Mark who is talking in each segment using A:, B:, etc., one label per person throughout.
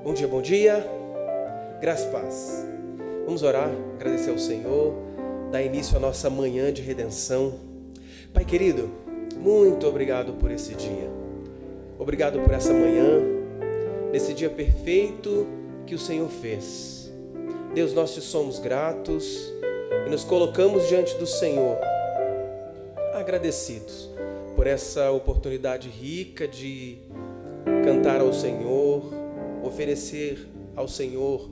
A: Bom dia, bom dia. Graça e paz. Vamos orar, agradecer ao Senhor, dar início à nossa manhã de redenção. Pai querido, muito obrigado por esse dia. Obrigado por essa manhã, nesse dia perfeito que o Senhor fez. Deus, nós te somos gratos e nos colocamos diante do Senhor, agradecidos por essa oportunidade rica de cantar ao Senhor, oferecer ao Senhor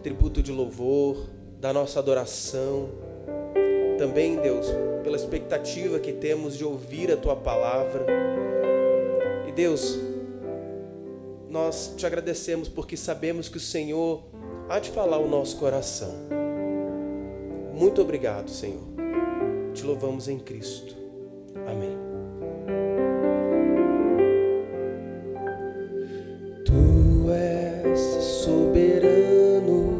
A: tributo de louvor, da nossa adoração. Também, Deus, pela expectativa que temos de ouvir a Tua palavra. E Deus, nós te agradecemos porque sabemos que o Senhor há de falar o nosso coração. Muito obrigado, Senhor. Te louvamos em Cristo. Amém. Tu és soberano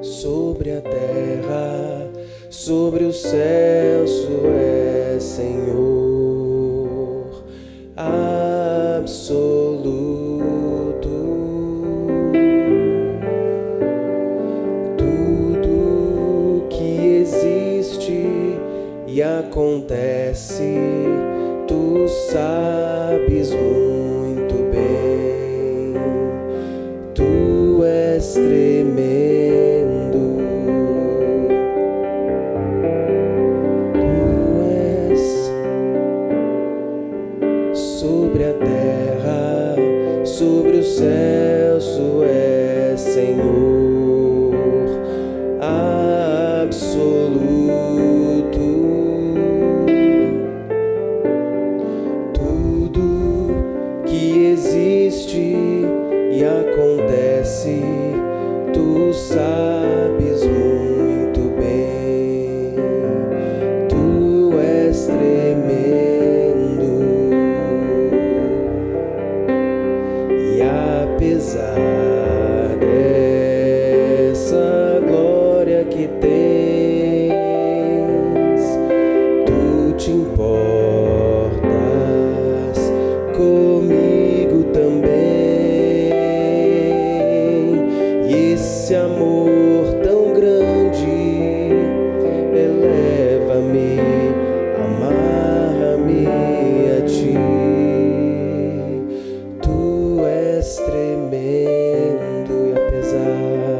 A: sobre a terra, sobre os céus, tu és Senhor absoluto. Tudo que existe e acontece, tu sabes muito bem. Tu és tremendo. Tu és sobre a terra, sobre os céus, tu és Senhor absoluto. E acontece, tu sabes muito bem. Tu és tremendo. E apesar dessa glória que tens, tu te importas comigo também. Esse amor tão grande eleva-me, amarra-me a ti. Tu és tremendo e apesar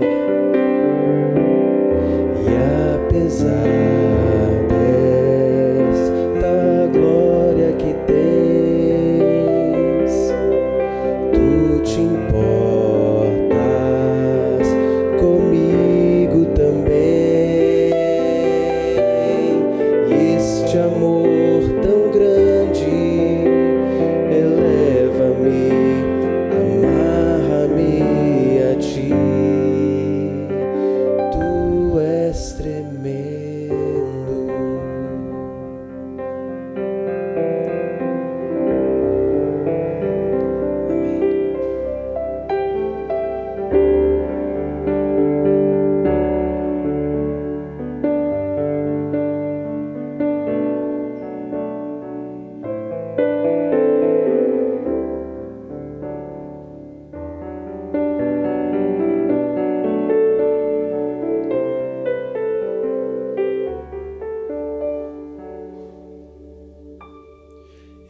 A: desta glória que tens, tu te importas comigo também. E este amor tão grande eleva-me, amarra-me a ti. Tu és tremendo.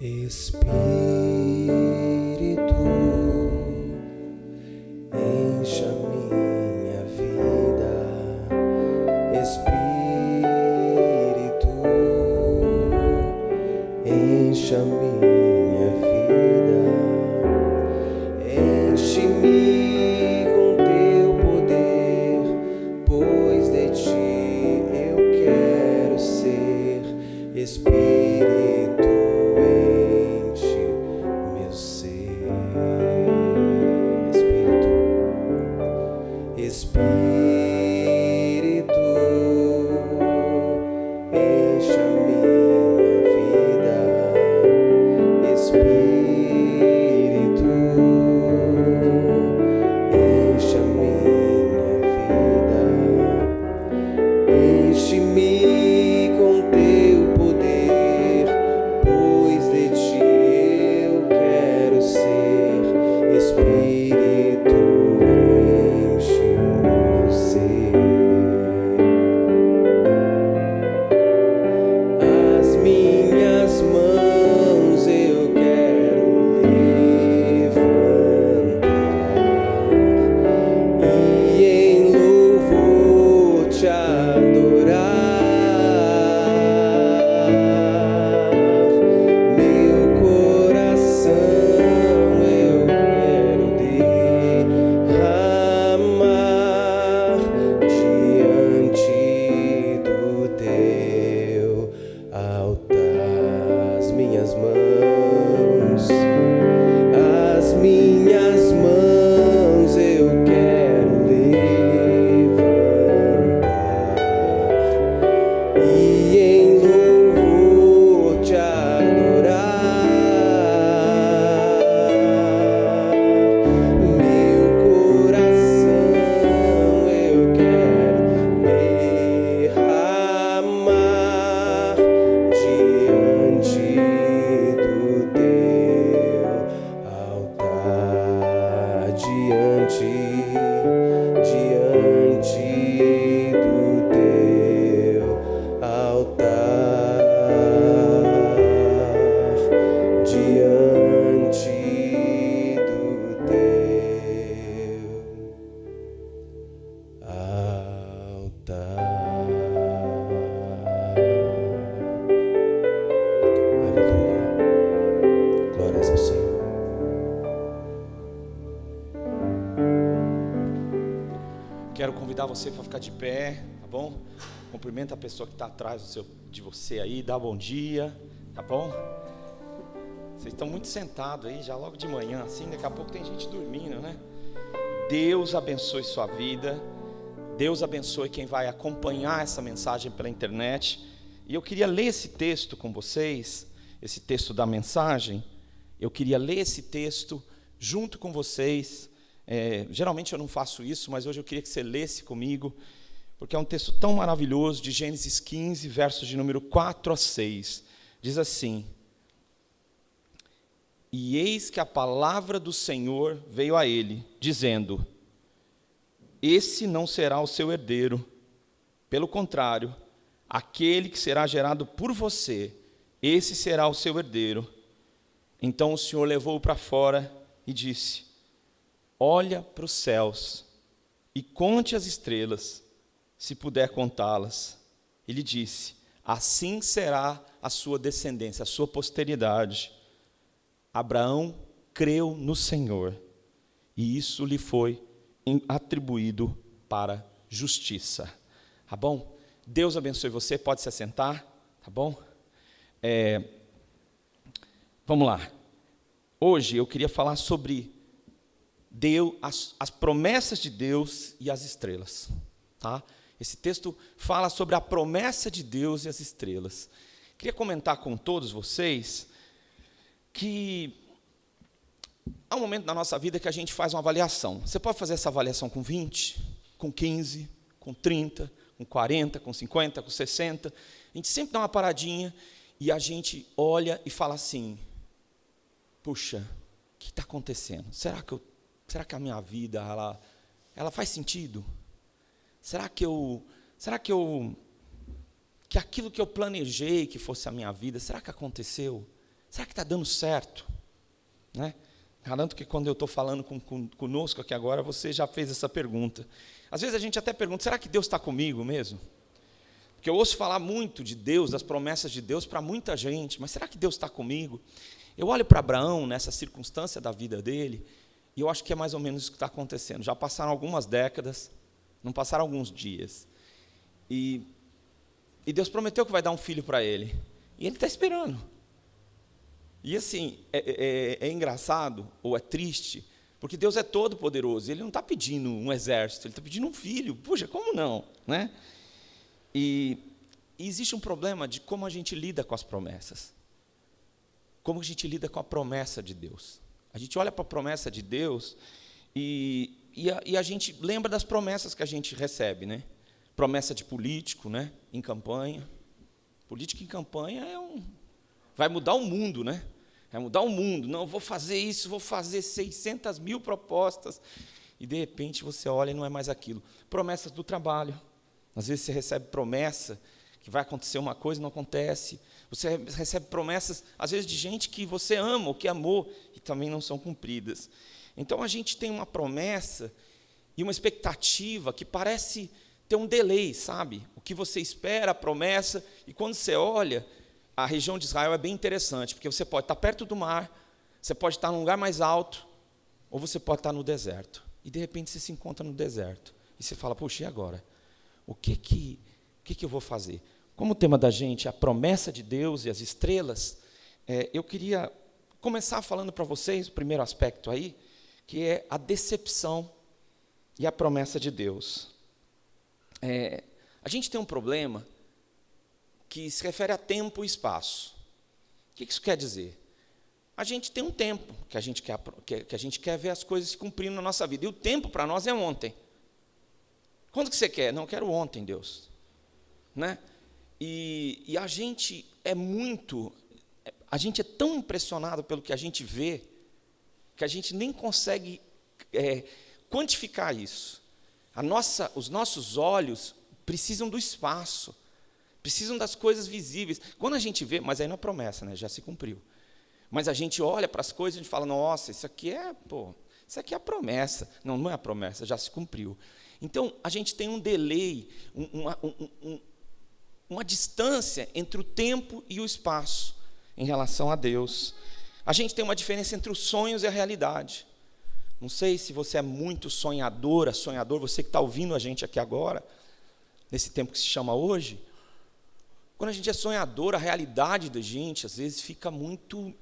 A: Espírito, encha minha vida. Espírito, encha minha vida. Enche-me com teu poder, pois de ti eu quero ser. Espírito, enche meu ser. Espírito, encha minha vida. Espírito, encha minha vida. Enche-me com teu poder, Aleluia. Glórias ao Senhor.
B: Quero convidar você para ficar de pé, tá bom? Cumprimenta a pessoa que está atrás de você aí, dá bom dia, tá bom? Vocês estão muito sentados aí, já logo de manhã, assim, daqui a pouco tem gente dormindo, né? Deus abençoe sua vida, Deus abençoe quem vai acompanhar essa mensagem pela internet. E eu queria ler esse texto com vocês, esse texto da mensagem. Eu queria ler esse texto junto com vocês. Geralmente eu não faço isso, mas hoje eu queria que você lesse comigo, porque é um texto tão maravilhoso, de Gênesis 15, versos de número 4 a 6. Diz assim: E eis que a palavra do Senhor veio a ele, dizendo: Esse não será o seu herdeiro, pelo contrário, aquele que será gerado por você, esse será o seu herdeiro. Então o Senhor levou-o para fora e disse: Olha para os céus e conte as estrelas, se puder contá-las. Ele disse: Assim será a sua descendência, a sua posteridade. Abraão creu no Senhor, e isso lhe foi atribuído para justiça. Tá bom? Deus abençoe você, pode se assentar, tá bom? Vamos lá. Hoje eu queria falar sobre Deus, as promessas de Deus e as estrelas. Tá? Esse texto fala sobre a promessa de Deus e as estrelas. Queria comentar com todos vocês que há um momento na nossa vida que a gente faz uma avaliação. Você pode fazer essa avaliação com 20, com 15, com 30, com 40, com 50, com 60. A gente sempre dá uma paradinha e a gente olha e fala assim: puxa, o que está acontecendo? Será que a minha vida ela faz sentido? Será que aquilo que eu planejei que fosse a minha vida, será que aconteceu? Será que está dando certo? Né? Garanto que quando eu estou falando conosco aqui agora, você já fez essa pergunta. Às vezes a gente até pergunta: será que Deus está comigo mesmo? Porque eu ouço falar muito de Deus, das promessas de Deus para muita gente, mas será que Deus está comigo? Eu olho para Abraão, nessa circunstância da vida dele, e eu acho que é mais ou menos isso que está acontecendo. Já passaram algumas décadas, não passaram alguns dias, e Deus prometeu que vai dar um filho para ele, e ele está esperando. E assim, é engraçado, ou é triste, porque Deus é todo poderoso, Ele não está pedindo um exército, Ele está pedindo um filho. Puxa, como não? Né? E existe um problema de como a gente lida com as promessas. Como a gente lida com a promessa de Deus. A gente olha para a promessa de Deus e a gente lembra das promessas que a gente recebe, né? Promessa de político, né? Em campanha. Político em campanha vai mudar o mundo, né? Vai mudar o mundo. Não, vou fazer isso, vou fazer 600 mil propostas. E, de repente, você olha e não é mais aquilo. Promessas do trabalho. Às vezes você recebe promessa que vai acontecer uma coisa e não acontece. Você recebe promessas, às vezes, de gente que você ama ou que amou e também não são cumpridas. Então, a gente tem uma promessa e uma expectativa que parece ter um delay, sabe? O que você espera, a promessa, e quando você olha, a região de Israel é bem interessante, porque você pode estar perto do mar, você pode estar num lugar mais alto, ou você pode estar no deserto. E, de repente, você se encontra no deserto. E você fala: puxa, e agora? O que eu vou fazer? Como o tema da gente é a promessa de Deus e as estrelas, eu queria começar falando para vocês o primeiro aspecto aí, que é a decepção e a promessa de Deus. A gente tem um problema que se refere a tempo e espaço. O que isso quer dizer? A gente tem um tempo que a gente quer ver as coisas se cumprindo na nossa vida. E o tempo para nós é ontem. Quando que você quer? Não, eu quero ontem, Deus. Né? E a gente é tão impressionado pelo que a gente vê, que a gente nem consegue quantificar isso. Os nossos olhos precisam do espaço, precisam das coisas visíveis. Quando a gente vê, mas aí não é promessa, né? Já se cumpriu. Mas a gente olha para as coisas e a gente fala: nossa, isso aqui é a promessa. Não, não é a promessa, já se cumpriu. Então, a gente tem um delay, uma distância entre o tempo e o espaço. em relação a Deus. A gente tem uma diferença entre os sonhos e a realidade. Não sei se você é muito sonhadora, sonhador, você que está ouvindo a gente aqui agora, nesse tempo que se chama hoje. Quando a gente é sonhador, a realidade da gente, às vezes, fica muito...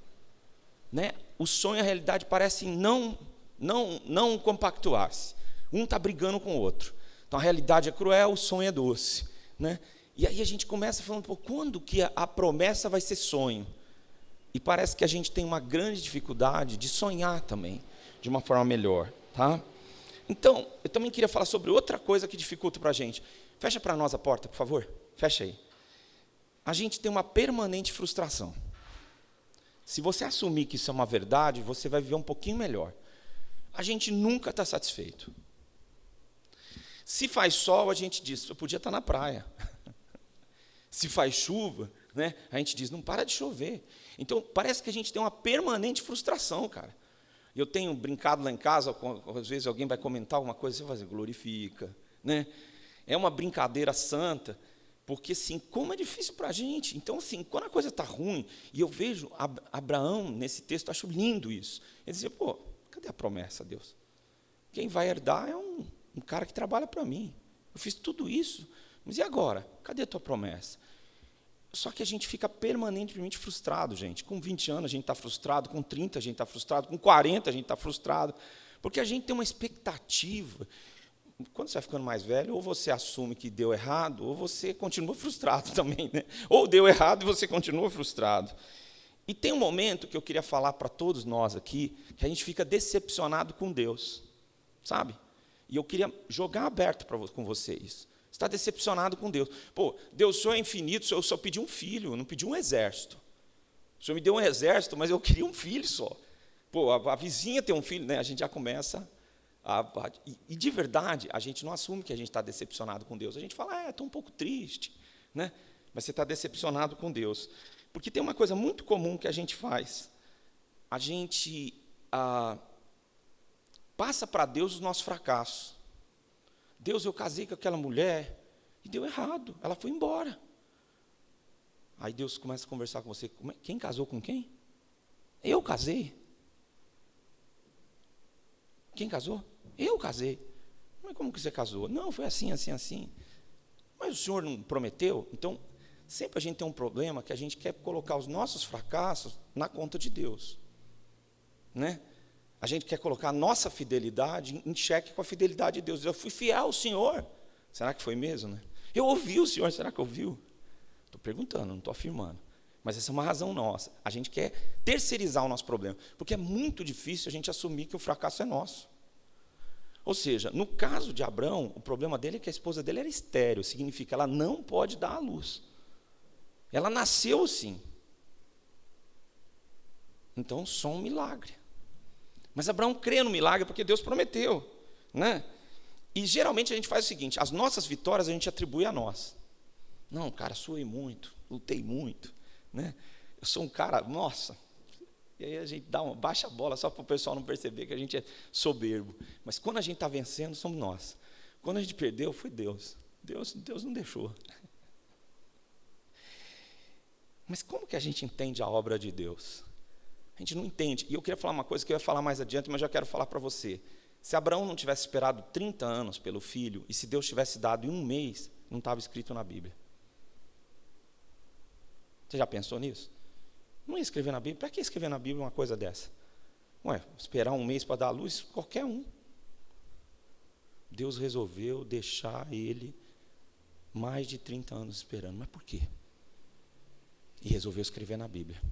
B: né? O sonho e a realidade parecem não compactuar-se. Um está brigando com o outro. Então, a realidade é cruel, o sonho é doce. Né? E aí a gente começa falando, pô, quando que a promessa vai ser sonho? E parece que a gente tem uma grande dificuldade de sonhar também, de uma forma melhor. Tá? Então, eu também queria falar sobre outra coisa que dificulta para a gente. Fecha para nós a porta, por favor. Fecha aí. A gente tem uma permanente frustração. Se você assumir que isso é uma verdade, você vai viver um pouquinho melhor. A gente nunca está satisfeito. Se faz sol, a gente diz, eu podia estar na praia. Se faz chuva, né, a gente diz, não para de chover. Então, parece que a gente tem uma permanente frustração, cara. Eu tenho brincado lá em casa, às vezes alguém vai comentar alguma coisa, você vai dizer, glorifica. Né? É uma brincadeira santa, porque, assim, como é difícil para a gente. Então, assim, quando a coisa está ruim, e eu vejo Abraão, nesse texto, acho lindo isso. Ele dizia, pô, cadê a promessa, Deus? Quem vai herdar é um cara que trabalha para mim. Eu fiz tudo isso, mas e agora? Cadê a tua promessa? Só que a gente fica permanentemente frustrado, gente. Com 20 anos a gente está frustrado, com 30 a gente está frustrado, com 40 a gente está frustrado, porque a gente tem uma expectativa. Quando você vai ficando mais velho, ou você assume que deu errado, ou você continua frustrado também. Né? Ou deu errado e você continua frustrado. E tem um momento que eu queria falar para todos nós aqui, que a gente fica decepcionado com Deus, sabe? E eu queria jogar aberto com você isso. Você está decepcionado com Deus. Pô, Deus, o Senhor é infinito, eu só pedi um filho, eu não pedi um exército. O Senhor me deu um exército, mas eu queria um filho só. Pô, a vizinha tem um filho, né? A gente já começa... E de verdade, a gente não assume que a gente está decepcionado com Deus. A gente fala, estou um pouco triste. Né? Mas você está decepcionado com Deus. Porque tem uma coisa muito comum que a gente faz. A gente passa para Deus os nossos fracassos. Deus, eu casei com aquela mulher e deu errado, ela foi embora. Aí Deus começa a conversar com você, quem casou com quem? Eu casei. Quem casou? Eu casei. Mas como que você casou? Não, foi assim, assim, assim. Mas o Senhor não prometeu? Então, sempre a gente tem um problema que a gente quer colocar os nossos fracassos na conta de Deus. Né? A gente quer colocar a nossa fidelidade em xeque com a fidelidade de Deus. Eu fui fiel ao Senhor. Será que foi mesmo? Né? Eu ouvi o Senhor, será que ouviu? Estou perguntando, não estou afirmando. Mas essa é uma razão nossa. A gente quer terceirizar o nosso problema. Porque é muito difícil a gente assumir que o fracasso é nosso. Ou seja, no caso de Abrão, o problema dele é que a esposa dele era estéril. Significa que ela não pode dar à luz. Ela nasceu sim. Então, só um milagre. Mas Abraão crê no milagre porque Deus prometeu. Né? E geralmente a gente faz o seguinte, as nossas vitórias a gente atribui a nós. Não, cara, suei muito, lutei muito. Né? Eu sou um cara, nossa. E aí a gente baixa a bola só para o pessoal não perceber que a gente é soberbo. Mas quando a gente está vencendo, somos nós. Quando a gente perdeu, foi Deus. Deus não deixou. Mas como que a gente entende a obra de Deus? A gente não entende. E eu queria falar uma coisa que eu ia falar mais adiante, mas já quero falar para você. Se Abraão não tivesse esperado 30 anos pelo filho, e se Deus tivesse dado em um mês, não estava escrito na Bíblia. Você já pensou nisso? Não ia escrever na Bíblia. Para que escrever na Bíblia uma coisa dessa? Ué, esperar um mês para dar a luz? Qualquer um. Deus resolveu deixar ele mais de 30 anos esperando. Mas por quê? E resolveu escrever na Bíblia.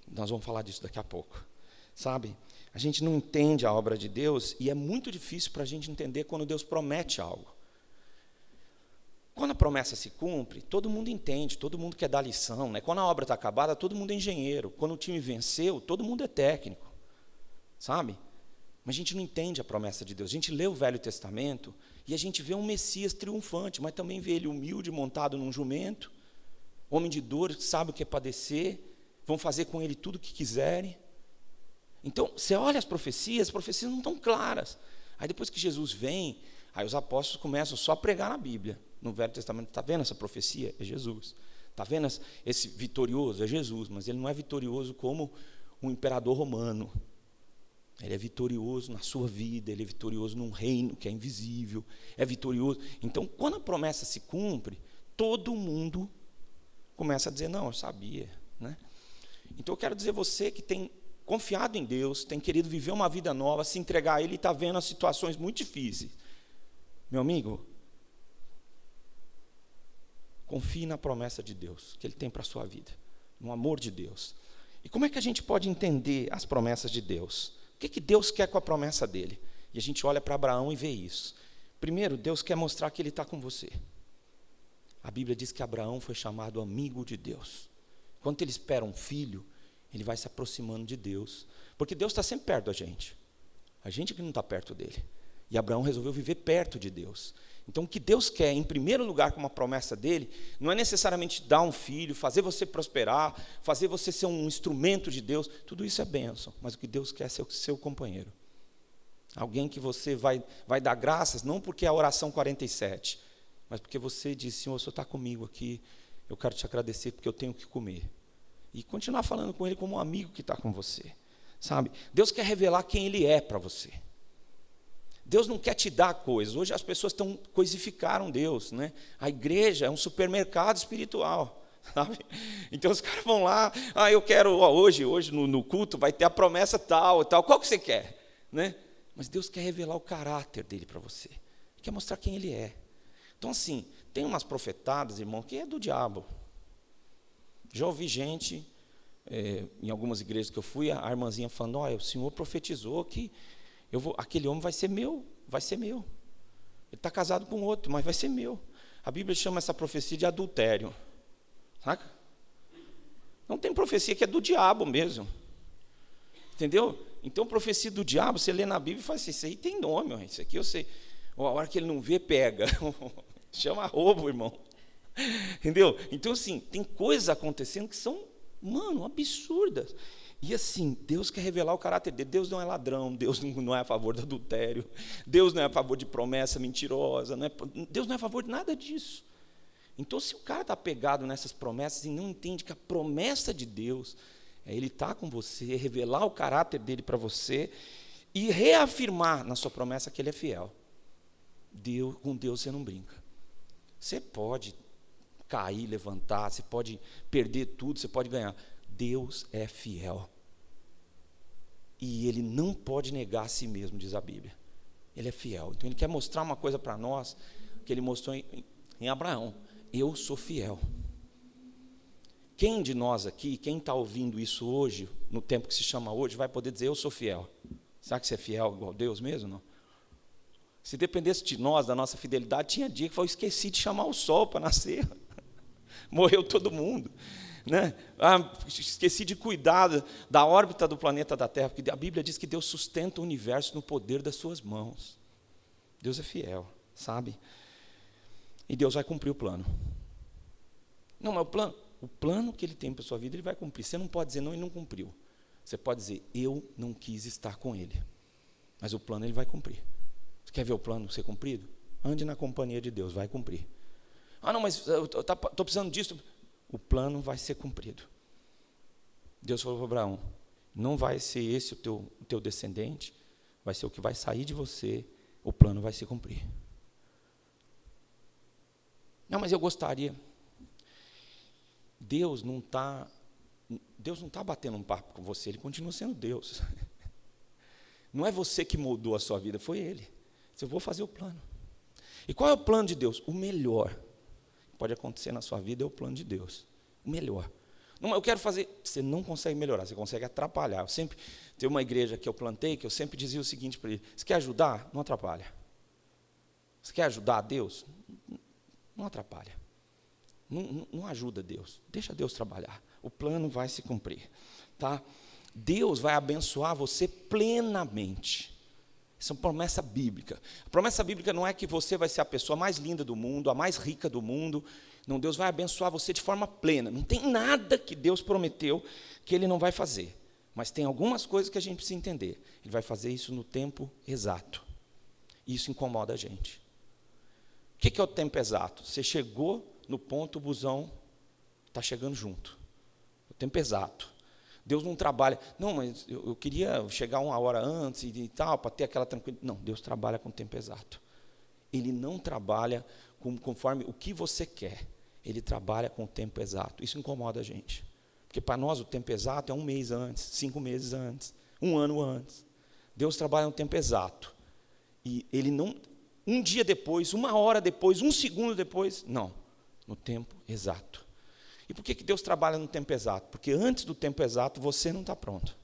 B: Nós vamos falar disso daqui a pouco. Sabe? A gente não entende a obra de Deus e é muito difícil para a gente entender quando Deus promete algo. Quando a promessa se cumpre, todo mundo entende, todo mundo quer dar lição. Né? Quando a obra está acabada, todo mundo é engenheiro. Quando o time venceu, todo mundo é técnico. Sabe? Mas a gente não entende a promessa de Deus. A gente lê o Velho Testamento e a gente vê um Messias triunfante, mas também vê ele humilde, montado num jumento, homem de dor, que sabe o que é padecer, vão fazer com ele tudo o que quiserem. Então, você olha as profecias não estão claras. Aí depois que Jesus vem, aí os apóstolos começam só a pregar na Bíblia. No Velho Testamento, está vendo essa profecia? É Jesus. Está vendo esse vitorioso? É Jesus, mas ele não é vitorioso como um imperador romano. Ele é vitorioso na sua vida, ele é vitorioso num reino que é invisível, é vitorioso. Então, quando a promessa se cumpre, todo mundo começa a dizer, não, eu sabia. Né? Então, eu quero dizer a você que tem confiado em Deus, tem querido viver uma vida nova, se entregar a Ele e está vendo as situações muito difíceis. Meu amigo, confie na promessa de Deus, que Ele tem para a sua vida, no amor de Deus. E como é que a gente pode entender as promessas de Deus? O que Deus quer com a promessa dEle? E a gente olha para Abraão e vê isso. Primeiro, Deus quer mostrar que Ele está com você. A Bíblia diz que Abraão foi chamado amigo de Deus. Quando ele espera um filho, ele vai se aproximando de Deus. Porque Deus está sempre perto da gente. A gente que não está perto dEle. E Abraão resolveu viver perto de Deus. Então, o que Deus quer, em primeiro lugar, com uma promessa dEle, não é necessariamente dar um filho, fazer você prosperar, fazer você ser um instrumento de Deus. Tudo isso é bênção, mas o que Deus quer é ser o seu companheiro. Alguém que você vai dar graças, não porque é a oração 47, mas porque você diz, Senhor, o Senhor está comigo aqui, eu quero te agradecer porque eu tenho o que comer. E continuar falando com Ele como um amigo que está com você. Sabe? Deus quer revelar quem Ele é para você. Deus não quer te dar coisas. Hoje as pessoas coisificaram Deus, né? A igreja é um supermercado espiritual, sabe? Então os caras vão lá, eu quero, hoje no culto vai ter a promessa tal, qual que você quer? Né? Mas Deus quer revelar o caráter dele para você. Ele quer mostrar quem ele é. Então assim, tem umas profetadas, irmão, que é do diabo. Já ouvi gente, em algumas igrejas que eu fui, a irmãzinha falando, o Senhor profetizou que aquele homem vai ser meu. Ele está casado com outro, mas vai ser meu. A Bíblia chama essa profecia de adultério. Saca? Não tem profecia que é do diabo mesmo. Entendeu? Então, profecia do diabo, você lê na Bíblia e fala assim, isso aí tem nome, isso aqui eu sei. A hora que ele não vê, pega. Chama roubo, irmão. Entendeu? Então, assim, tem coisas acontecendo que são, absurdas. E assim, Deus quer revelar o caráter dele. Deus não é ladrão, Deus não é a favor do adultério, Deus não é a favor de promessa mentirosa, Deus não é a favor de nada disso. Então, se o cara está pegado nessas promessas e não entende que a promessa de Deus é Ele estar com você, revelar o caráter dele para você e reafirmar na sua promessa que Ele é fiel. Com Deus você não brinca. Você pode cair, levantar, você pode perder tudo, você pode ganhar. Deus é fiel. E Ele não pode negar a si mesmo, diz a Bíblia. Ele é fiel. Então Ele quer mostrar uma coisa para nós, que Ele mostrou em Abraão. Eu sou fiel. Quem de nós aqui, quem está ouvindo isso hoje, no tempo que se chama hoje, vai poder dizer, eu sou fiel? Será que você é fiel igual a Deus mesmo? Não? Se dependesse de nós, da nossa fidelidade, tinha dia que eu esqueci de chamar o sol para nascer. Morreu todo mundo. Né? Esqueci de cuidar da órbita do planeta da Terra, porque a Bíblia diz que Deus sustenta o universo no poder das suas mãos. Deus é fiel, sabe? E Deus vai cumprir o plano. Não, mas o plano que Ele tem para a sua vida, Ele vai cumprir. Você não pode dizer não, Ele não cumpriu. Você pode dizer, eu não quis estar com Ele. Mas o plano Ele vai cumprir. Você quer ver o plano ser cumprido? Ande na companhia de Deus, vai cumprir. Não, mas eu estou precisando disso. O plano vai ser cumprido. Deus falou para Abraão, não vai ser esse o teu descendente, vai ser o que vai sair de você, o plano vai se cumprir. Não, mas eu gostaria. Deus não está batendo um papo com você, Ele continua sendo Deus. Não é você que moldou a sua vida, foi Ele. Eu vou fazer o plano. E qual é o plano de Deus? O melhor pode acontecer na sua vida é o plano de Deus. O melhor. Não, eu quero fazer. Você não consegue melhorar, você consegue atrapalhar. Tem uma igreja que eu plantei, que eu sempre dizia o seguinte para ele: você quer ajudar? Não atrapalha. Você quer ajudar a Deus? Não atrapalha. Não ajuda Deus. Deixa Deus trabalhar. O plano vai se cumprir. Tá? Deus vai abençoar você plenamente. Isso é uma promessa bíblica. A promessa bíblica não é que você vai ser a pessoa mais linda do mundo, a mais rica do mundo. Não, Deus vai abençoar você de forma plena. Não tem nada que Deus prometeu que Ele não vai fazer. Mas tem algumas coisas que a gente precisa entender. Ele vai fazer isso no tempo exato. Isso incomoda a gente. O que é o tempo exato? Você chegou no ponto, o busão Está chegando junto. O tempo exato. Deus não trabalha. Não, mas eu queria chegar 1 hora antes e tal, para ter aquela tranquilidade. Não, Deus trabalha com o tempo exato. Ele não trabalha conforme o que você quer. Ele trabalha com o tempo exato. Isso incomoda a gente. Porque para nós o tempo exato é 1 mês antes, 5 meses antes, 1 ano antes. Deus trabalha no tempo exato. E Ele não, um dia depois, 1 hora depois, 1 segundo depois, não. No tempo exato. E por que Deus trabalha no tempo exato? Porque antes do tempo exato você não está pronto.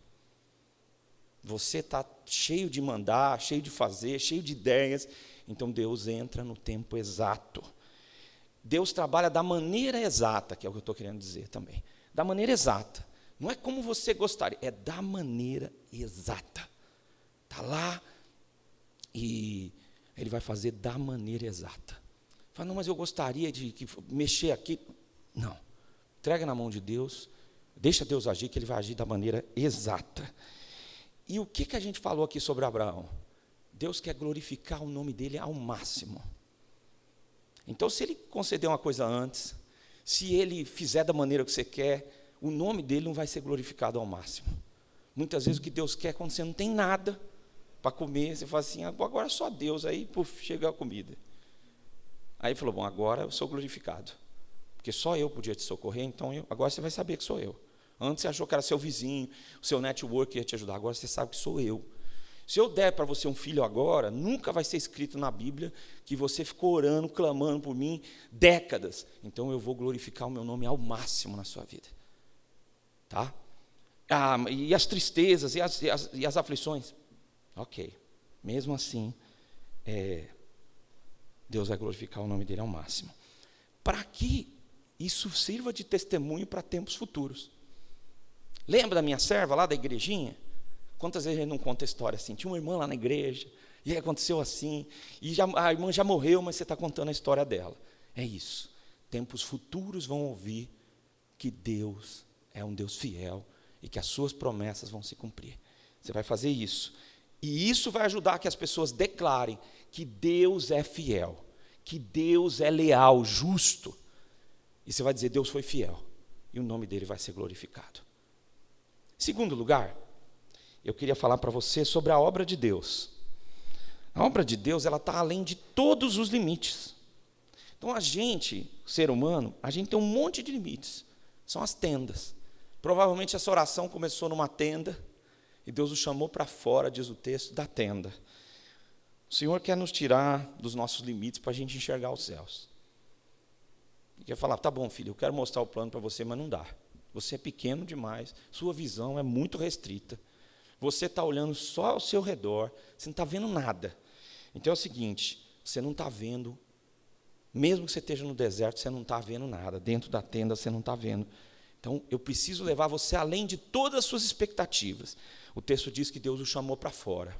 B: Você está cheio de mandar, cheio de fazer, cheio de ideias. Então Deus entra no tempo exato. Deus trabalha da maneira exata, que é o que eu estou querendo dizer também. Da maneira exata. Não é como você gostaria, é da maneira exata. Está lá e Ele vai fazer da maneira exata. Fala, não, mas eu gostaria de mexer aqui. Não. Entrega na mão de Deus, deixa Deus agir, que Ele vai agir da maneira exata. E o que a gente falou aqui sobre Abraão? Deus quer glorificar o nome dEle ao máximo. Então, se Ele conceder uma coisa antes, se Ele fizer da maneira que você quer, o nome dEle não vai ser glorificado ao máximo. Muitas vezes o que Deus quer, quando você não tem nada para comer, você fala assim, agora só Deus, aí chega a comida. Aí Ele falou, bom, agora eu sou glorificado. Porque só eu podia te socorrer, então agora você vai saber que sou eu. Antes você achou que era seu vizinho, o seu network que ia te ajudar, agora você sabe que sou eu. Se eu der para você um filho agora, nunca vai ser escrito na Bíblia que você ficou orando, clamando por mim décadas. Então eu vou glorificar o meu nome ao máximo na sua vida. Tá? E as tristezas, e as aflições? Ok. Mesmo assim, Deus vai glorificar o nome dEle ao máximo. Para que isso sirva de testemunho para tempos futuros. Lembra da minha serva lá da igrejinha? Quantas vezes a gente não conta a história assim? Tinha uma irmã lá na igreja, e aí aconteceu assim, e a irmã já morreu, mas você está contando a história dela. É isso. Tempos futuros vão ouvir que Deus é um Deus fiel e que as suas promessas vão se cumprir. Você vai fazer isso. E isso vai ajudar que as pessoas declarem que Deus é fiel, que Deus é leal, justo. E você vai dizer, Deus foi fiel. E o nome dEle vai ser glorificado. Segundo lugar, eu queria falar para você sobre a obra de Deus. A obra de Deus, ela está além de todos os limites. Então a gente, ser humano, a gente tem um monte de limites. São as tendas. Provavelmente essa oração começou numa tenda, e Deus o chamou para fora, diz o texto, da tenda. O Senhor quer nos tirar dos nossos limites para a gente enxergar os céus. Ele quer falar, tá bom, filho, eu quero mostrar o plano para você, mas não dá. Você é pequeno demais, sua visão é muito restrita. Você está olhando só ao seu redor, você não está vendo nada. Então é o seguinte, você não está vendo, mesmo que você esteja no deserto, você não está vendo nada. Dentro da tenda você não está vendo. Então eu preciso levar você além de todas as suas expectativas. O texto diz que Deus o chamou para fora.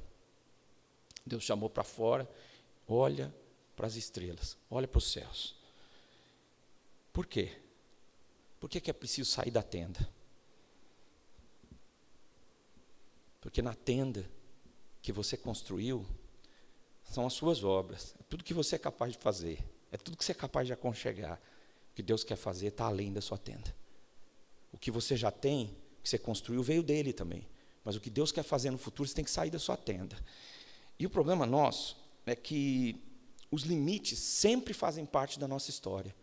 B: Deus chamou para fora, olha para as estrelas, olha para os céus. Por quê? Por que é preciso sair da tenda? Porque na tenda que você construiu, são as suas obras, é tudo que você é capaz de fazer, é tudo que você é capaz de aconchegar. O que Deus quer fazer está além da sua tenda. O que você já tem, o que você construiu, veio dele também. Mas o que Deus quer fazer no futuro, você tem que sair da sua tenda. E o problema nosso é que os limites sempre fazem parte da nossa história.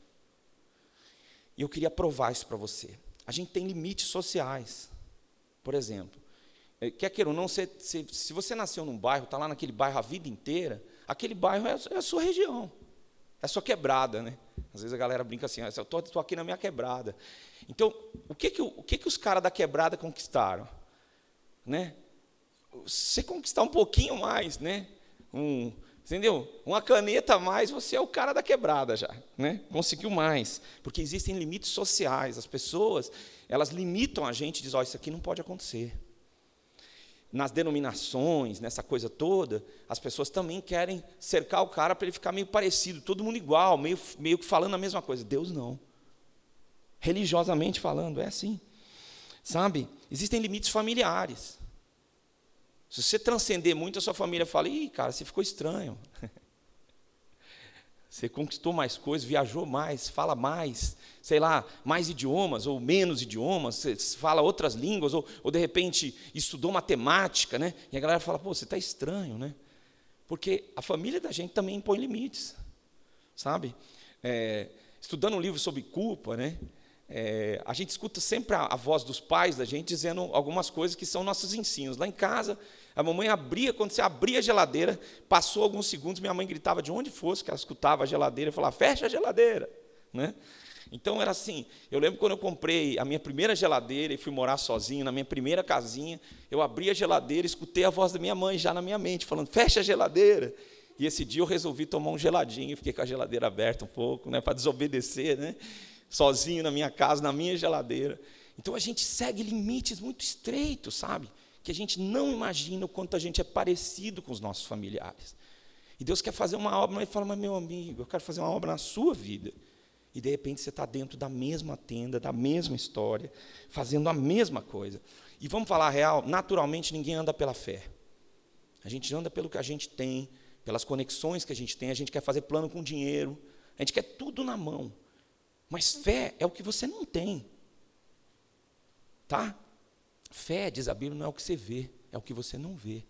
B: E eu queria provar isso para você. A gente tem limites sociais. Por exemplo, quer queira ou não, se você nasceu num bairro, está lá naquele bairro a vida inteira, aquele bairro é a sua região, é a sua quebrada, né? Às vezes a galera brinca assim, eu estou aqui na minha quebrada. Então, o que os caras da quebrada conquistaram? Né? Você conquistar um pouquinho mais, né? Entendeu? Uma caneta a mais, você é o cara da quebrada já, né? Conseguiu mais, porque existem limites sociais. As pessoas, elas limitam a gente, dizem, isso aqui não pode acontecer. Nas denominações, nessa coisa toda, as pessoas também querem cercar o cara para ele ficar meio parecido, todo mundo igual, meio que falando a mesma coisa. Deus não. Religiosamente falando, é assim. Sabe? Existem limites familiares. Se você transcender muito, a sua família fala, ih, cara, você ficou estranho. Você conquistou mais coisas, viajou mais, fala mais, sei lá, mais idiomas ou menos idiomas, você fala outras línguas, ou de repente estudou matemática, né? E a galera fala, pô, você está estranho, né? Porque a família da gente também impõe limites, sabe? Estudando um livro sobre culpa, né? A gente escuta sempre a voz dos pais da gente dizendo algumas coisas que são nossos ensinos. Lá em casa, a mamãe abria, quando você abria a geladeira, passou alguns segundos, minha mãe gritava de onde fosse, que ela escutava a geladeira e falava, fecha a geladeira, né? Então era assim, eu lembro quando eu comprei a minha primeira geladeira e fui morar sozinho, na minha primeira casinha, eu abri a geladeira e escutei a voz da minha mãe já na minha mente, falando, fecha a geladeira. E esse dia eu resolvi tomar um geladinho, fiquei com a geladeira aberta um pouco, né, para desobedecer, né? Sozinho na minha casa, na minha geladeira. Então a gente segue limites muito estreitos, sabe? Que a gente não imagina o quanto a gente é parecido com os nossos familiares. E Deus quer fazer uma obra, mas ele fala, mas meu amigo, eu quero fazer uma obra na sua vida. E de repente você está dentro da mesma tenda, da mesma história, fazendo a mesma coisa. E vamos falar a real, naturalmente ninguém anda pela fé. A gente anda pelo que a gente tem, pelas conexões que a gente quer fazer plano com dinheiro, a gente quer tudo na mão. Mas fé é o que você não tem. Tá? Fé, diz a Bíblia, não é o que você vê, é o que você não vê.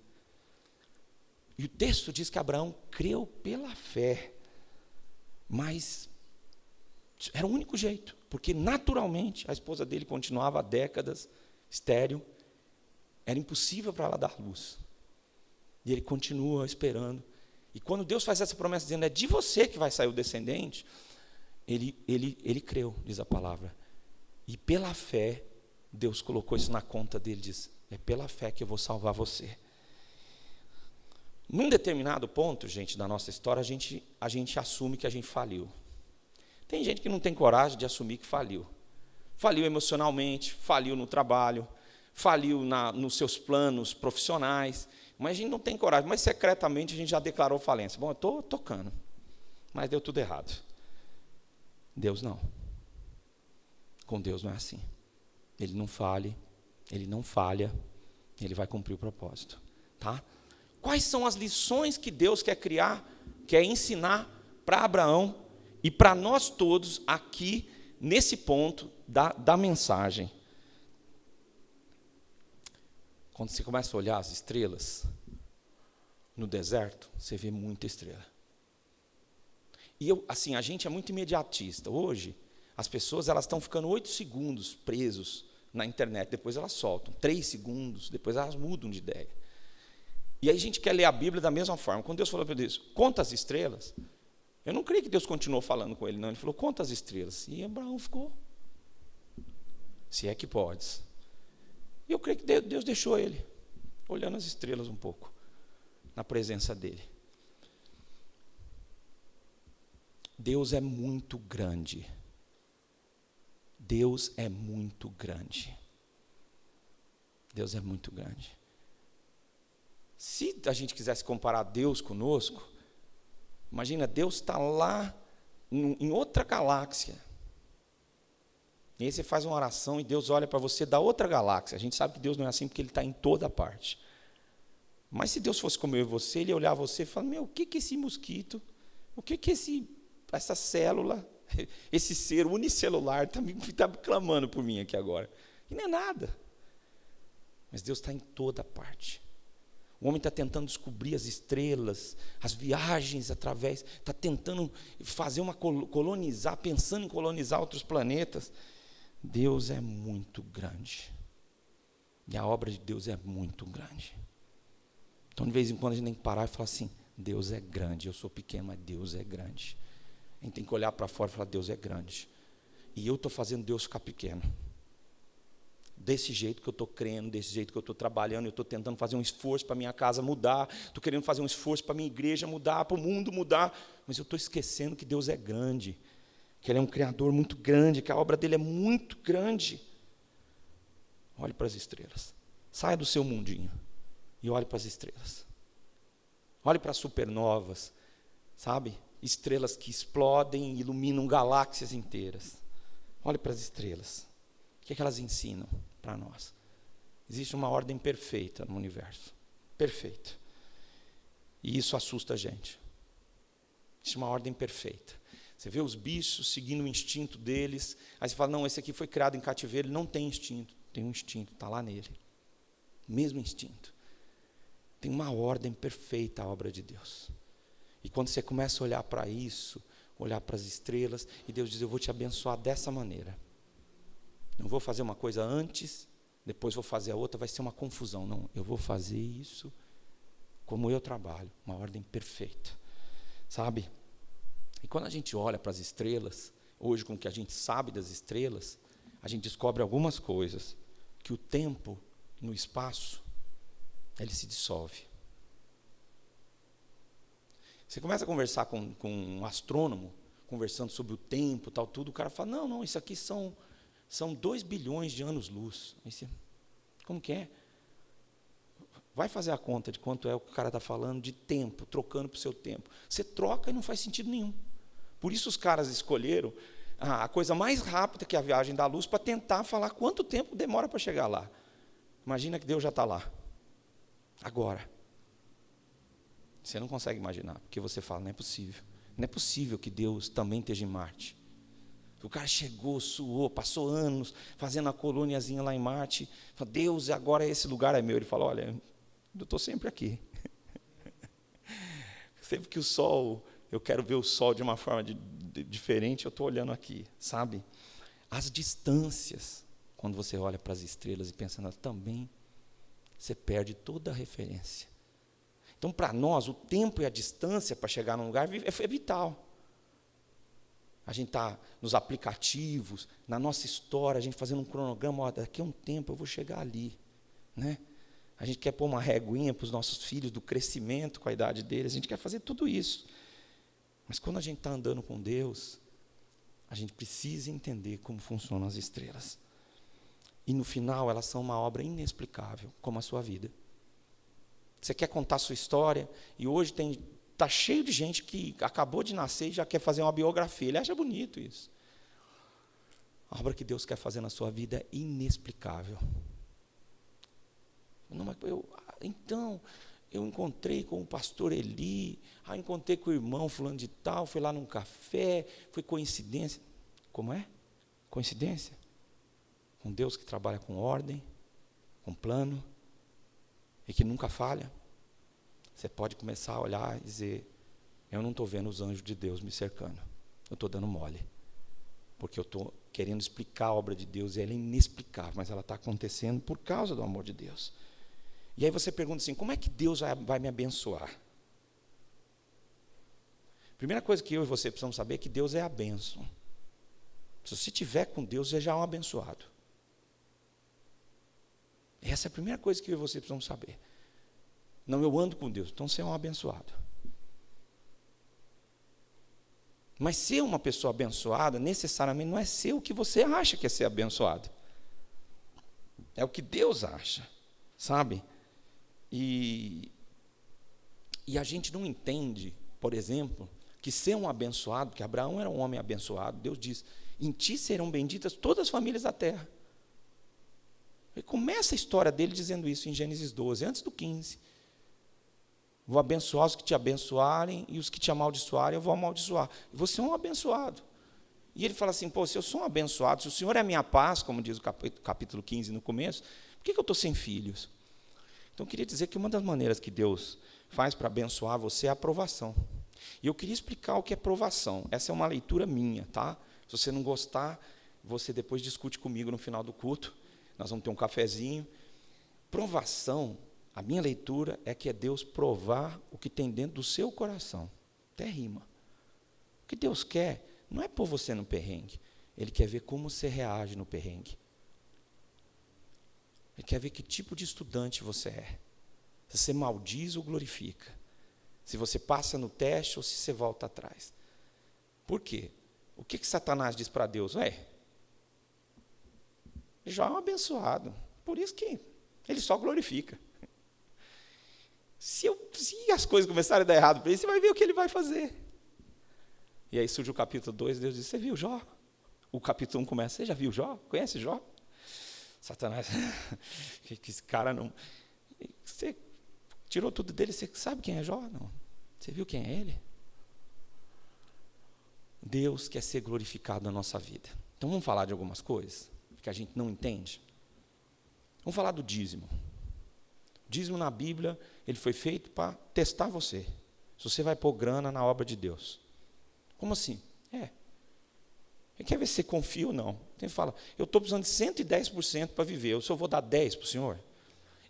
B: E o texto diz que Abraão creu pela fé, mas era o único jeito, porque naturalmente a esposa dele continuava há décadas estéril, era impossível para ela dar luz. E ele continua esperando. E quando Deus faz essa promessa dizendo, é de você que vai sair o descendente, ele creu, diz a palavra. E pela fé, Deus colocou isso na conta dele, diz, é pela fé que eu vou salvar você. Num determinado ponto, gente, da nossa história, a gente assume que a gente faliu. Tem gente que não tem coragem de assumir que faliu. Faliu emocionalmente, faliu no trabalho, faliu nos seus planos profissionais, mas a gente não tem coragem, mas secretamente a gente já declarou falência. Bom, eu estou tocando, mas deu tudo errado. Deus não. Com Deus não é assim. Ele não falha, ele vai cumprir o propósito. Tá? Quais são as lições que Deus quer criar, quer ensinar para Abraão e para nós todos aqui, nesse ponto da mensagem? Quando você começa a olhar as estrelas no deserto, você vê muita estrela. E a gente é muito imediatista. Hoje, as pessoas estão ficando 8 segundos presos na internet, depois elas soltam, 3 segundos, depois elas mudam de ideia. E aí a gente quer ler a Bíblia da mesma forma. Quando Deus falou para Deus, conta as estrelas, eu não creio que Deus continuou falando com ele, não. Ele falou, conta as estrelas. E Abraão ficou. Se é que podes. E eu creio que Deus deixou ele, olhando as estrelas um pouco, na presença dele. Deus é muito grande. Deus é muito grande. Deus é muito grande. Se a gente quisesse comparar Deus conosco, imagina, Deus está lá em outra galáxia. E aí você faz uma oração e Deus olha para você da outra galáxia. A gente sabe que Deus não é assim porque Ele está em toda parte. Mas se Deus fosse como eu e você, Ele ia olhar você e falar, o que é esse mosquito? O que é essa célula, esse ser unicelular está clamando por mim aqui agora? E não é nada. Mas Deus está em toda parte. O homem está tentando descobrir as estrelas, as viagens está tentando fazer colonizar, pensando em colonizar outros planetas. Deus é muito grande. E a obra de Deus é muito grande. Então, de vez em quando, a gente tem que parar e falar assim, Deus é grande, eu sou pequeno, mas Deus é grande. A gente tem que olhar para fora e falar, Deus é grande. E eu estou fazendo Deus ficar pequeno. Desse jeito que eu estou crendo, desse jeito que eu estou trabalhando, eu estou tentando fazer um esforço para a minha casa mudar, estou querendo fazer um esforço para a minha igreja mudar, para o mundo mudar, mas eu estou esquecendo que Deus é grande, que Ele é um Criador muito grande, que a obra dEle é muito grande. Olhe para as estrelas. Saia do seu mundinho e olhe para as estrelas. Olhe para as supernovas, sabe? Estrelas que explodem e iluminam galáxias inteiras. Olhe para as estrelas. O que é que elas ensinam para nós? Existe uma ordem perfeita no universo. Perfeita. E isso assusta a gente. Existe uma ordem perfeita. Você vê os bichos seguindo o instinto deles, aí você fala, não, esse aqui foi criado em cativeiro, ele não tem instinto. Tem um instinto, está lá nele. Mesmo instinto. Tem uma ordem perfeita a obra de Deus. E quando você começa a olhar para isso, olhar para as estrelas, e Deus diz, eu vou te abençoar dessa maneira. Não vou fazer uma coisa antes, depois vou fazer a outra, vai ser uma confusão. Não, eu vou fazer isso como eu trabalho, uma ordem perfeita. Sabe? E quando a gente olha para as estrelas, hoje com o que a gente sabe das estrelas, a gente descobre algumas coisas, que o tempo no espaço, ele se dissolve. Você começa a conversar com um astrônomo, conversando sobre o tempo, tal, tudo, o cara fala, não, isso aqui são 2 bilhões de anos-luz. Aí você, como que é? Vai fazer a conta de quanto é o que o cara está falando de tempo, trocando para o seu tempo. Você troca e não faz sentido nenhum. Por isso os caras escolheram a coisa mais rápida que é a viagem da luz para tentar falar quanto tempo demora para chegar lá. Imagina que Deus já está lá. Agora. Você não consegue imaginar, porque você fala, não é possível. Não é possível que Deus também esteja em Marte. O cara chegou, suou, passou anos fazendo a colôniazinha lá em Marte. Falou, Deus, agora esse lugar é meu. Ele falou, olha, eu estou sempre aqui. Sempre que o sol, eu quero ver o sol de uma forma diferente, eu estou olhando aqui, sabe? As distâncias, quando você olha para as estrelas e pensa nelas também, você perde toda a referência. Então, para nós, o tempo e a distância para chegar num lugar é vital. A gente está nos aplicativos, na nossa história, a gente fazendo um cronograma, daqui a um tempo eu vou chegar ali. Né? A gente quer pôr uma reguinha para os nossos filhos do crescimento com a idade deles, a gente quer fazer tudo isso. Mas quando a gente está andando com Deus, a gente precisa entender como funcionam as estrelas. E no final elas são uma obra inexplicável, como a sua vida. Você quer contar a sua história, e hoje está cheio de gente que acabou de nascer e já quer fazer uma biografia. Ele acha bonito isso. A obra que Deus quer fazer na sua vida é inexplicável. Eu encontrei com o pastor Eli, encontrei com o irmão fulano de tal, fui lá num café, foi coincidência. Como é? Coincidência? Um Deus que trabalha com ordem, com plano, e que nunca falha. Você pode começar a olhar e dizer, eu não estou vendo os anjos de Deus me cercando, eu estou dando mole, porque eu estou querendo explicar a obra de Deus, e ela é inexplicável, mas ela está acontecendo por causa do amor de Deus. E aí você pergunta assim, como é que Deus vai me abençoar? Primeira coisa que eu e você precisamos saber é que Deus é a bênção. Se você estiver com Deus, você já é um abençoado. Essa é a primeira coisa que eu e você precisamos saber. Não, eu ando com Deus, então você é um abençoado. Mas ser uma pessoa abençoada, necessariamente não é ser o que você acha que é ser abençoado. É o que Deus acha, sabe? E a gente não entende, por exemplo, que ser um abençoado, porque Abraão era um homem abençoado, Deus diz, em ti serão benditas todas as famílias da terra. E começa a história dele dizendo isso em Gênesis 12, antes do 15. Vou abençoar os que te abençoarem, e os que te amaldiçoarem, eu vou amaldiçoar. E você é um abençoado. E ele fala assim, se eu sou um abençoado, se o Senhor é a minha paz, como diz o capítulo 15 no começo, por que eu estou sem filhos? Então, eu queria dizer que uma das maneiras que Deus faz para abençoar você é a provação. E eu queria explicar o que é provação. Essa é uma leitura minha, tá? Se você não gostar, você depois discute comigo no final do culto. Nós vamos ter um cafezinho. Provação, a minha leitura é que é Deus provar o que tem dentro do seu coração. Até rima. O que Deus quer não é pôr você no perrengue. Ele quer ver como você reage no perrengue. Ele quer ver que tipo de estudante você é. Se você maldiz ou glorifica. Se você passa no teste ou se você volta atrás. Por quê? O que Satanás diz para Deus? Já é um abençoado. Por isso que ele só glorifica. Se as coisas começarem a dar errado para ele, você vai ver o que ele vai fazer. E aí surge o capítulo 2, Deus diz, você viu Jó? O capítulo 1 começa, você já viu Jó? Conhece Jó? Satanás, que esse cara não... Você tirou tudo dele, você sabe quem é Jó? Não. Você viu quem é ele? Deus quer ser glorificado na nossa vida. Então vamos falar de algumas coisas que a gente não entende. Vamos falar do dízimo. O dízimo na Bíblia, ele foi feito para testar você. Se você vai pôr grana na obra de Deus. Como assim? Ele quer ver se você confia ou não. Ele fala, eu estou precisando de 110% para viver, eu só vou dar 10% para o senhor?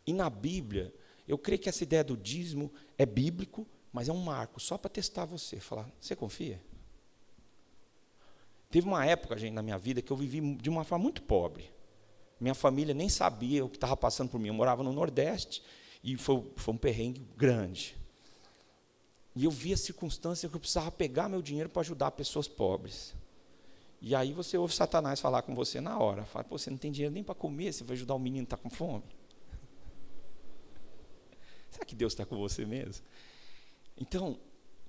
B: E na Bíblia, eu creio que essa ideia do dízimo é bíblico, mas é um marco, só para testar você. Falar, você confia? Teve uma época, gente, na minha vida, que eu vivi de uma forma muito pobre. Minha família nem sabia o que estava passando por mim. Eu morava no Nordeste, e foi um perrengue grande. E eu via circunstâncias que eu precisava pegar meu dinheiro para ajudar pessoas pobres. E aí você ouve Satanás falar com você na hora. Fala, pô, você não tem dinheiro nem para comer, você vai ajudar o menino que está com fome? Será que Deus está com você mesmo? Então,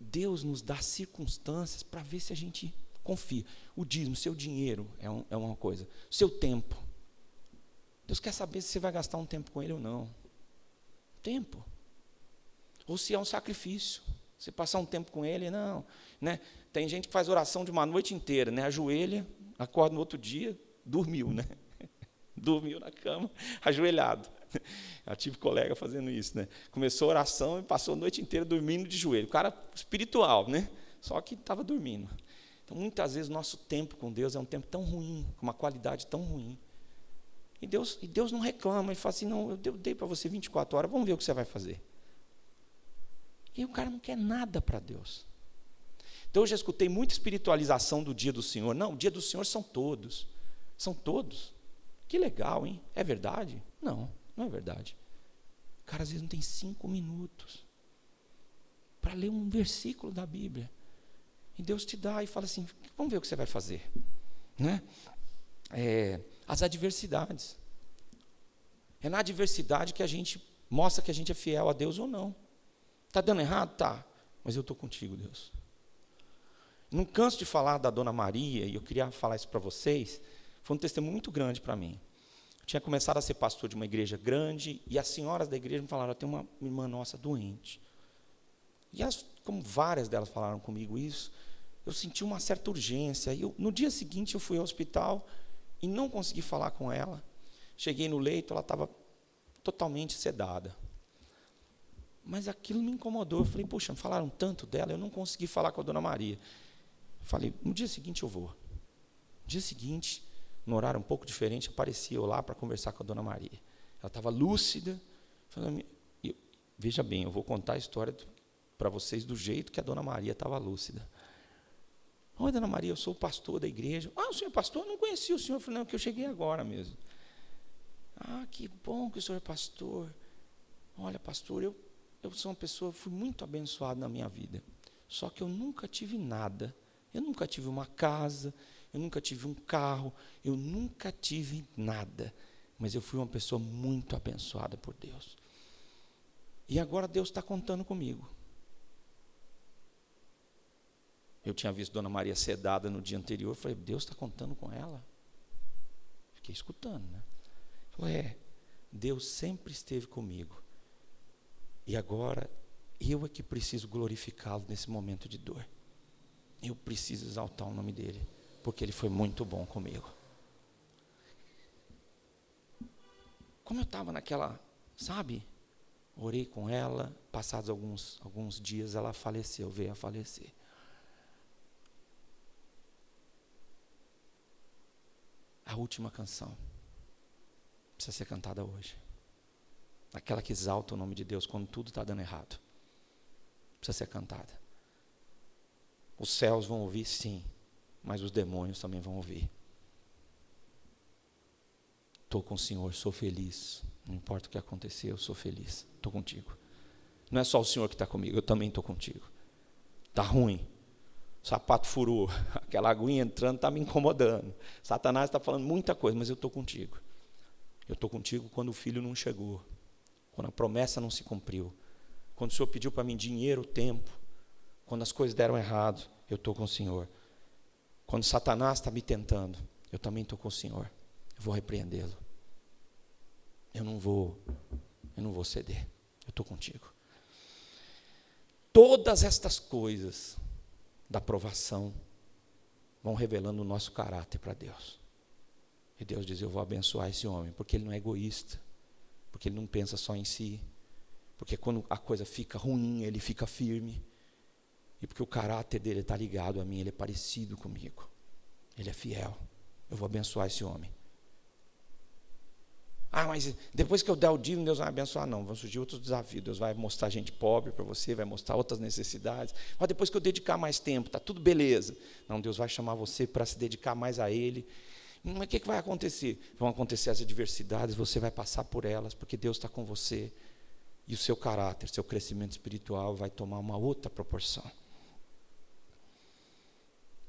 B: Deus nos dá circunstâncias para ver se a gente confia. O dízimo, seu dinheiro é uma coisa. Seu tempo. Deus quer saber se você vai gastar um tempo com Ele ou não. Tempo. Ou se é um sacrifício. Você passar um tempo com Ele, não. Né? Tem gente que faz oração de uma noite inteira, né? Ajoelha, acorda no outro dia, dormiu, né? Dormiu na cama, ajoelhado. Eu tive colega fazendo isso, né? Começou a oração e passou a noite inteira dormindo de joelho. O cara espiritual, né? Só que estava dormindo. Então, muitas vezes, o nosso tempo com Deus é um tempo tão ruim, com uma qualidade tão ruim. E Deus não reclama, Ele fala assim, não, eu dei para você 24 horas, vamos ver o que você vai fazer. E o cara não quer nada para Deus. Então, eu já escutei muita espiritualização do dia do Senhor. Não, o dia do Senhor são todos. São todos. Que legal, hein? É verdade? Não, não é verdade. O cara, às vezes, não tem 5 minutos para ler um versículo da Bíblia. E Deus te dá e fala assim, vamos ver o que você vai fazer. Né? As adversidades. É na adversidade que a gente mostra que a gente é fiel a Deus ou não. Está dando errado? Tá. Mas eu estou contigo, Deus. Não canso de falar da Dona Maria, e eu queria falar isso para vocês. Foi um testemunho muito grande para mim. Eu tinha começado a ser pastor de uma igreja grande, e as senhoras da igreja me falaram, tem uma irmã nossa doente. E como várias delas falaram comigo isso, eu senti uma certa urgência. No dia seguinte eu fui ao hospital e não consegui falar com ela. Cheguei no leito, ela estava totalmente sedada. Mas aquilo me incomodou. Eu falei, puxa, falaram tanto dela, eu não consegui falar com a Dona Maria. Eu falei, no dia seguinte eu vou. No dia seguinte, num horário um pouco diferente, apareci eu lá para conversar com a Dona Maria. Ela estava lúcida. Veja bem, eu vou contar a história para vocês do jeito que a Dona Maria estava lúcida. Oi, Dona Maria, eu sou o pastor da igreja. Ah, o senhor é pastor? Eu não conhecia o senhor. Eu falei, não, que eu cheguei agora mesmo. Ah, que bom que o senhor é pastor. Olha, pastor, eu sou uma pessoa, fui muito abençoado na minha vida. Só que eu nunca tive nada. Eu nunca tive uma casa, eu nunca tive um carro, eu nunca tive nada. Mas eu fui uma pessoa muito abençoada por Deus. E agora Deus está contando comigo. Eu tinha visto Dona Maria sedada no dia anterior, eu falei, Deus está contando com ela? Fiquei escutando, né? Falei, Deus sempre esteve comigo. E agora, eu é que preciso glorificá-lo nesse momento de dor. Eu preciso exaltar o nome dele, porque ele foi muito bom comigo. Como eu estava naquela, sabe? Orei com ela, passados alguns dias ela faleceu, veio a falecer. A última canção precisa ser cantada hoje. Aquela que exalta o nome de Deus quando tudo está dando errado. Precisa ser cantada. Os céus vão ouvir, sim, mas os demônios também vão ouvir. Estou com o Senhor, sou feliz. Não importa o que acontecer, eu sou feliz. Estou contigo. Não é só o Senhor que está comigo, eu também estou contigo. Está ruim. O sapato furou, aquela aguinha entrando está me incomodando. Satanás está falando muita coisa, mas eu estou contigo. Eu estou contigo quando o filho não chegou, quando a promessa não se cumpriu, quando o Senhor pediu para mim dinheiro, tempo, quando as coisas deram errado, eu estou com o Senhor. Quando Satanás está me tentando, eu também estou com o Senhor. Eu vou repreendê-lo. Eu não vou ceder. Eu estou contigo. Todas estas coisas da provação, vão revelando o nosso caráter para Deus. E Deus diz, eu vou abençoar esse homem, porque ele não é egoísta, porque ele não pensa só em si, porque quando a coisa fica ruim, ele fica firme, e porque o caráter dele está ligado a mim, ele é parecido comigo, ele é fiel. Eu vou abençoar esse homem. Mas depois que eu der o dízimo, Deus vai abençoar. Não, vão surgir outros desafios. Deus vai mostrar gente pobre para você, vai mostrar outras necessidades. Mas depois que eu dedicar mais tempo, está tudo beleza. Não, Deus vai chamar você para se dedicar mais a Ele. Mas o que vai acontecer? Vão acontecer as adversidades, você vai passar por elas, porque Deus está com você. E o seu caráter, seu crescimento espiritual vai tomar uma outra proporção.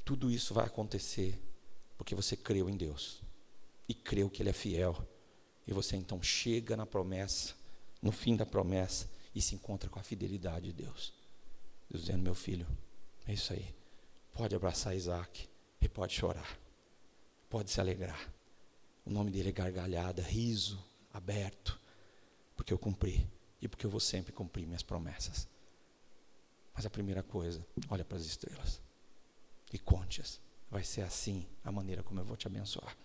B: Tudo isso vai acontecer porque você creu em Deus. E creu que Ele é fiel. E você então chega na promessa, no fim da promessa, e se encontra com a fidelidade de Deus. Deus dizendo, meu filho, é isso aí. Pode abraçar Isaac e pode chorar. Pode se alegrar. O nome dele é gargalhada, riso, aberto. Porque eu cumpri. E porque eu vou sempre cumprir minhas promessas. Mas a primeira coisa, olha para as estrelas. E conte-as. Vai ser assim a maneira como eu vou te abençoar.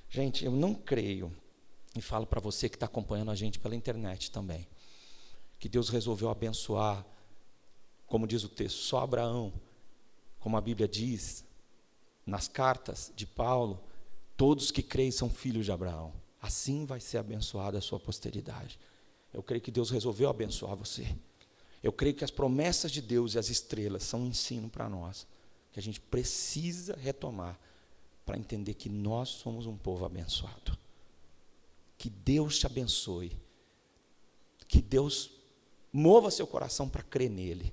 B: Gente, eu não creio. E falo para você que está acompanhando a gente pela internet também, que Deus resolveu abençoar, como diz o texto, só Abraão, como a Bíblia diz, nas cartas de Paulo, todos que creem são filhos de Abraão. Assim vai ser abençoada a sua posteridade. Eu creio que Deus resolveu abençoar você. Eu creio que as promessas de Deus e as estrelas são um ensino para nós, que a gente precisa retomar para entender que nós somos um povo abençoado. Que Deus te abençoe, que Deus mova seu coração para crer nele,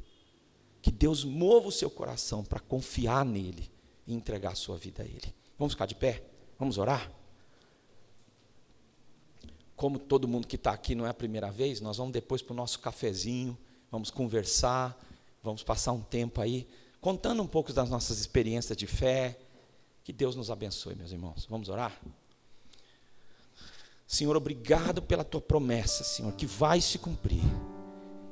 B: que Deus mova o seu coração para confiar nele e entregar a sua vida a Ele. Vamos ficar de pé? Vamos orar? Como todo mundo que está aqui não é a primeira vez, nós vamos depois para o nosso cafezinho, vamos conversar, vamos passar um tempo aí, contando um pouco das nossas experiências de fé. Que Deus nos abençoe, meus irmãos. Vamos orar? Senhor, obrigado pela tua promessa, Senhor, que vai se cumprir.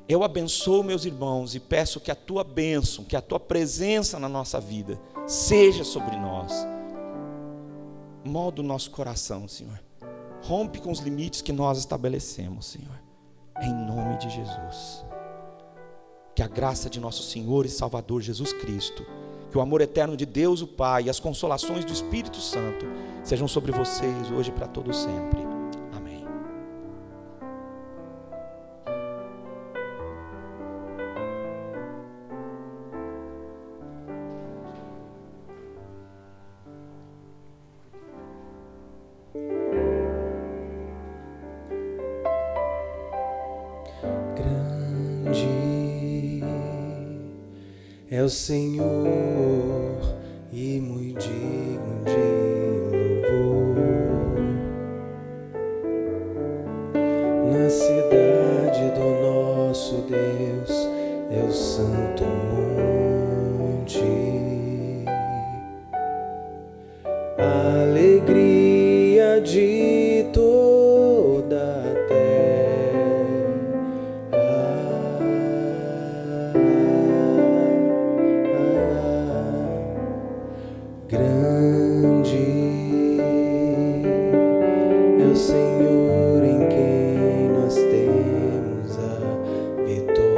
B: Eu abençoo meus irmãos e peço que a tua bênção, que a tua presença na nossa vida seja sobre nós. Molda o nosso coração, Senhor. Rompe com os limites que nós estabelecemos, Senhor. Em nome de Jesus. Que a graça de nosso Senhor e Salvador Jesus Cristo, que o amor eterno de Deus o Pai e as consolações do Espírito Santo sejam sobre vocês hoje e para todo sempre. Amém.
A: Grande é o Senhor e muito digno de louvor. Na cidade do nosso Deus é o santo monte. A alegria de toda a grande é o Senhor em quem nós temos a vitória.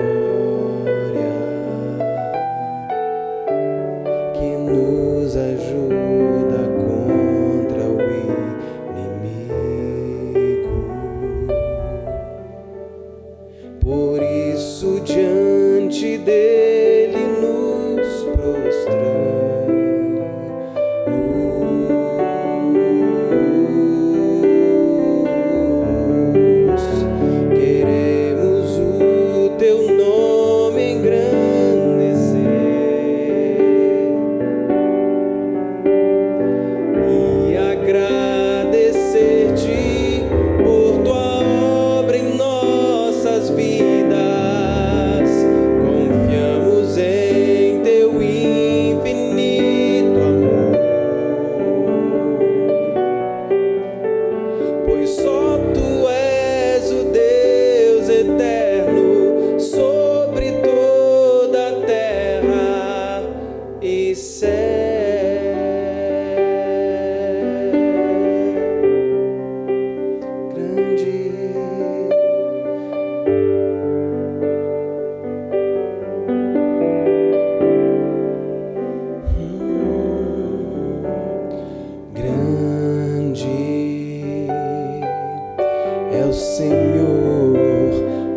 A: É o Senhor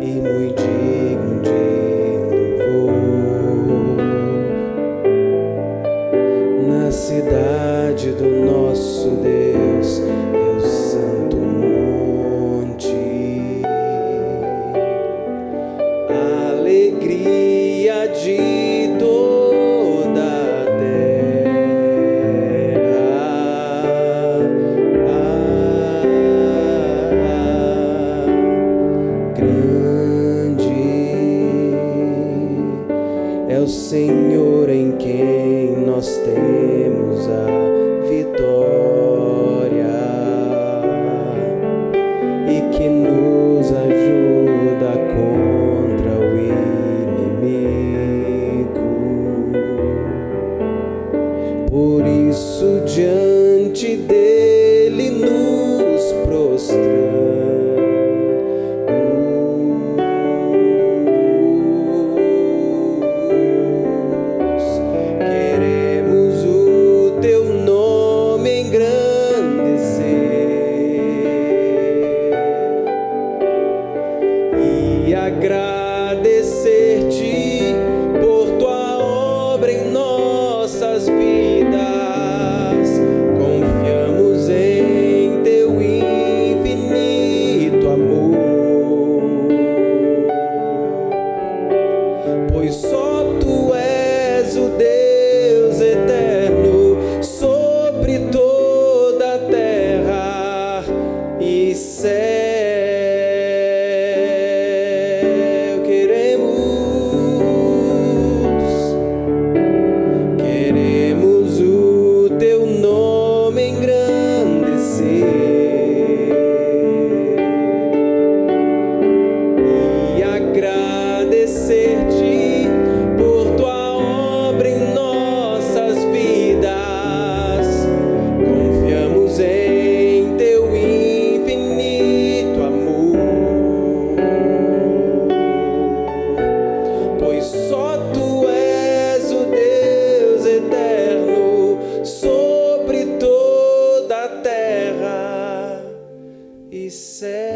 A: e muito digno de louvor. Na cidade do nosso Deus, Deus Santo monte, a alegria de toda a é o Senhor em quem nós temos a vitória e que nos ajuda contra o inimigo. Por isso, diante dele nos prostramos. Agradecer-te por tua obra em nossas vidas. Confiamos em teu infinito amor, pois só tu és o Deus eterno sobre toda a terra e céu. Agradecer-te por tua obra em nossas vidas. Confiamos em teu infinito amor, pois só tu és o Deus eterno sobre toda a terra e céu.